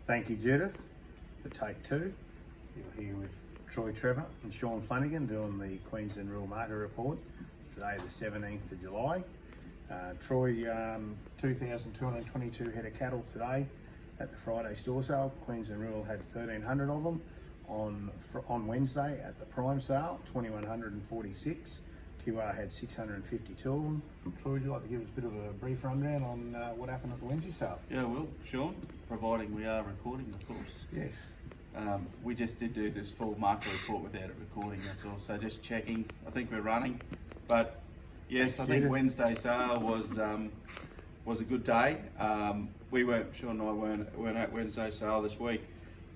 Thank you, Judith, for take two. You're here with Troy Trevor and Sean Flanagan doing the Queensland Rural Market Report. Today, the 17th of July. Troy, 2,222 head of cattle today at the Friday store sale. Queensland Rural had 1,300 of them. On Wednesday at the prime sale, 2,146. QR had 652 of them. Troy, would you like to give us a bit of a brief rundown on what happened at the Wednesday sale? Yeah, well, Sean, providing we are recording, of course. Yes. We just did do this full market report without it recording, that's all. So just checking. I think we're running. But yes, I think Wednesday sale was a good day. Sean and I weren't at Wednesday sale this week,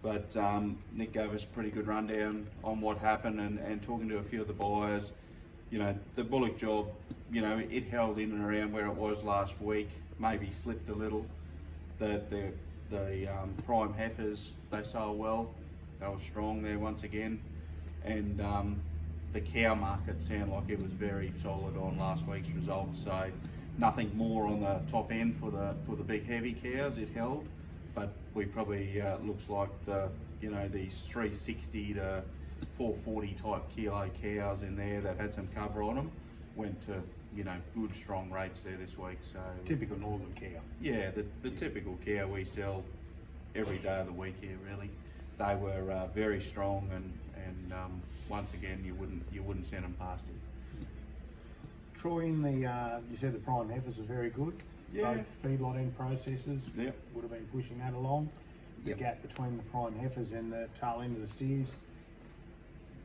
but Nick gave us a pretty good rundown on what happened and talking to a few of the buyers. You know, the bullock job, you know, it held in and around where it was last week, maybe slipped a little. The prime heifers, they sold well, they were strong there once again. And the cow market sounded like it was very solid on last week's results. So nothing more on the top end for the big heavy cows, it held. But we probably, looks like these 360 to 440 type kilo cows in there that had some cover on them went to good strong rates there this week. So Typical northern cow. yeah, the typical cow we sell every day of the week here really. They were very strong and once again you wouldn't send them past it. Troy, you said the prime heifers are very good. Yeah. Both feedlot and processors Yep. would have been pushing that along. The Yep. gap between the prime heifers and the tail end of the steers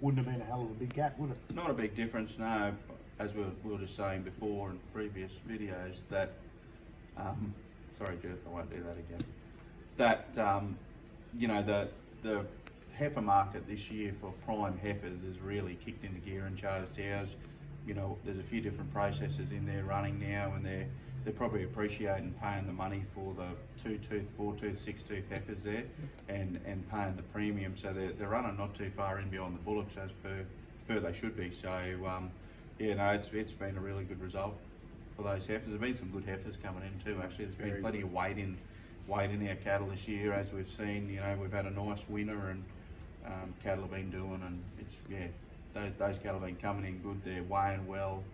wouldn't have been a hell of a big gap, would it? Not a big difference, no. As we were just saying before in previous videos that, sorry Judith, I won't do that again. That, the heifer market this year for prime heifers has really kicked into gear in Charter Sows. You know, there's a few different processors in there running now and they're probably appreciating paying the money for the 2-tooth, 4-tooth, 6-tooth heifers there and paying the premium. So they're running not too far in beyond the bullocks as per they should be. So it's been a really good result for those heifers. There's been some good heifers coming in too actually. There's been plenty of weight in our cattle this year as we've seen. We've had a nice winter and cattle have been doing those cattle have been coming in good. They're weighing well.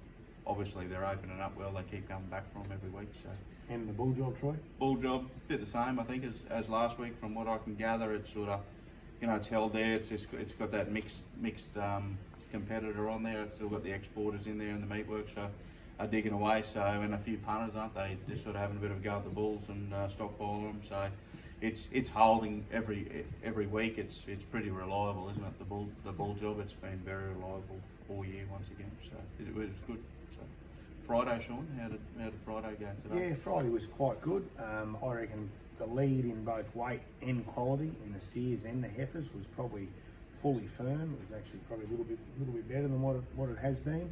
Obviously they're opening up well. They keep coming back from every week. So. And the bull job, Troy? Bull job, a bit the same I think as last week from what I can gather. It's sort of, it's held there. It's got that mixed competitor on there. It's still got the exporters in there and the meatworks are digging away. So and a few punters, aren't they? Just sort of having a bit of a go at the bulls and stockpile them. So it's holding every week. It's pretty reliable, isn't it? The bull job. It's been very reliable all year once again. So it was good. So Friday, Sean, how did Friday go today? Yeah, Friday was quite good. I reckon the lead in both weight and quality in the steers and the heifers was probably fully firm. It was actually probably a little bit better than what it has been.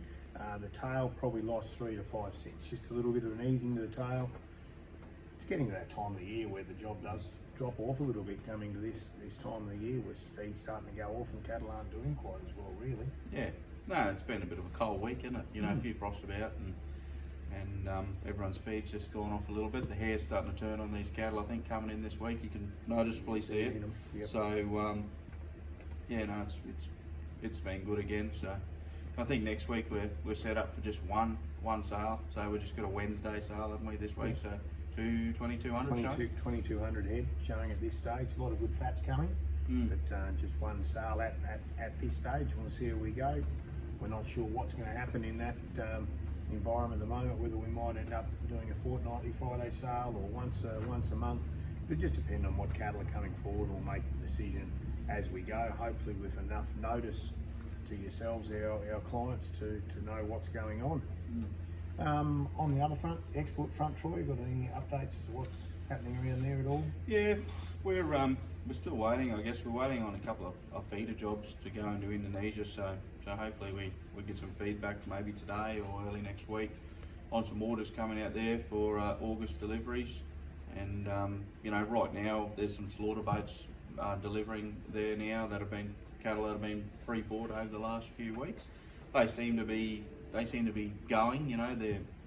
The tail probably lost 3 to 5 cents, just a little bit of an easing to the tail. It's getting to that time of the year where the job does drop off a little bit coming to this time of the year where feed's starting to go off and cattle aren't doing quite as well really. Yeah, no, it's been a bit of a cold week, isn't it? A few frost about and everyone's feed's just gone off a little bit. The hair's starting to turn on these cattle. I think coming in this week you can noticeably see it. Yep. So it's been good again. So I think next week we're set up for just one sale. So we just got a Wednesday sale, haven't we, this week? Yeah. So 2,200 head showing at this stage. A lot of good fats coming, but just one sale at this stage. We'll see how we go. We're not sure what's going to happen in that environment at the moment, whether we might end up doing a fortnightly Friday sale or once a month. It just depends on what cattle are coming forward. We'll make the decision as we go, hopefully with enough notice to yourselves, our clients, to know what's going on. On the other front, export front, Troy, got any updates as to what's happening around there at all? Yeah, we're still waiting. I guess we're waiting on a couple of feeder jobs to go into Indonesia. So hopefully we get some feedback maybe today or early next week on some orders coming out there for August deliveries. And right now there's some slaughter boats delivering there now that have been cattle that have been pre-bought over the last few weeks. They seem to be going.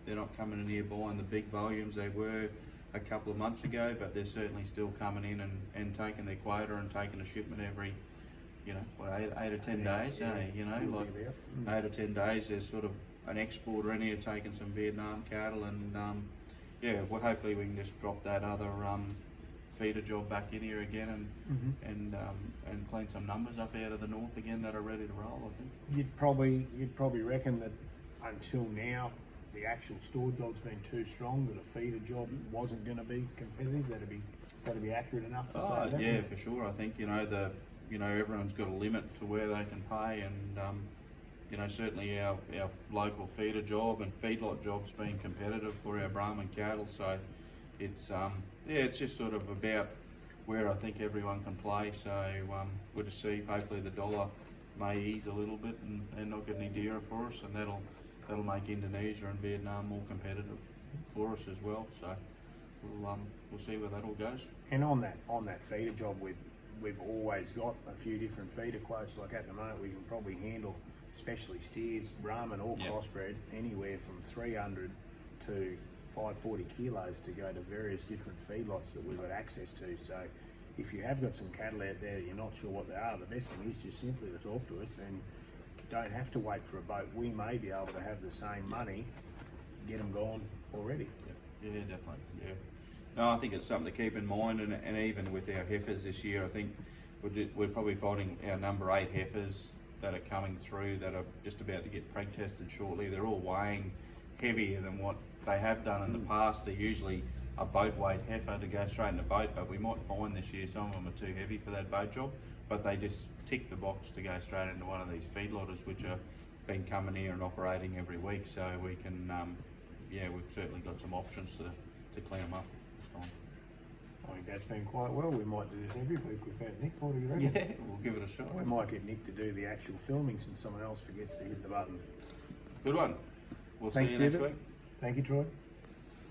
They're not coming in here buying the big volumes they were a couple of months ago, but they're certainly still coming in and taking their quota and taking a shipment every, you know, what, eight or 10 days, you know, like 8 or 10 days. There's sort of an exporter in here taking some Vietnam cattle, and yeah, well, hopefully we can just drop that other feeder job back in here again and clean some numbers up out of the north again that are ready to roll. I think You'd probably reckon that until now the actual store job's been too strong, that a feeder job wasn't going to be competitive. That'd be accurate enough to say that. Yeah, for sure. I think everyone's got a limit to where they can pay, and certainly our local feeder job and feedlot job's been competitive for our Brahman cattle. So it's it's just sort of about where I think everyone can play. So we'll just see. Hopefully the dollar may ease a little bit and not get any dearer for us, and that'll make Indonesia and Vietnam more competitive for us as well. So we'll see where that all goes. And on that feeder job, we've always got a few different feeder quotes. Like at the moment, we can probably handle, especially steers, Brahman or crossbred, anywhere from 300 to 540 kilos to go to various different feedlots that we've got access to. So if you have got some cattle out there that you're not sure what they are, the best thing is just simply to talk to us, and don't have to wait for a boat. We may be able to have the same money, get them gone already. Yeah, definitely. Yeah. No, I think it's something to keep in mind, and even with our heifers this year, I think we're probably finding our number 8 heifers that are coming through that are just about to get preg tested shortly. They're all weighing heavier than what they have done in the past. They're usually a boat weight heifer to go straight in the boat, but we might find this year some of them are too heavy for that boat job, but they just tick the box to go straight into one of these feedlotters, which are been coming here and operating every week. So we can, we've certainly got some options to clean them up. I think that's been quite well. We might do this every week. We've had Nick. What do you reckon? Yeah, we'll give it a shot. We might get Nick to do the actual filming since someone else forgets to hit the button. Good one. We'll Thanks, see you next David. week. Thank you, Troy.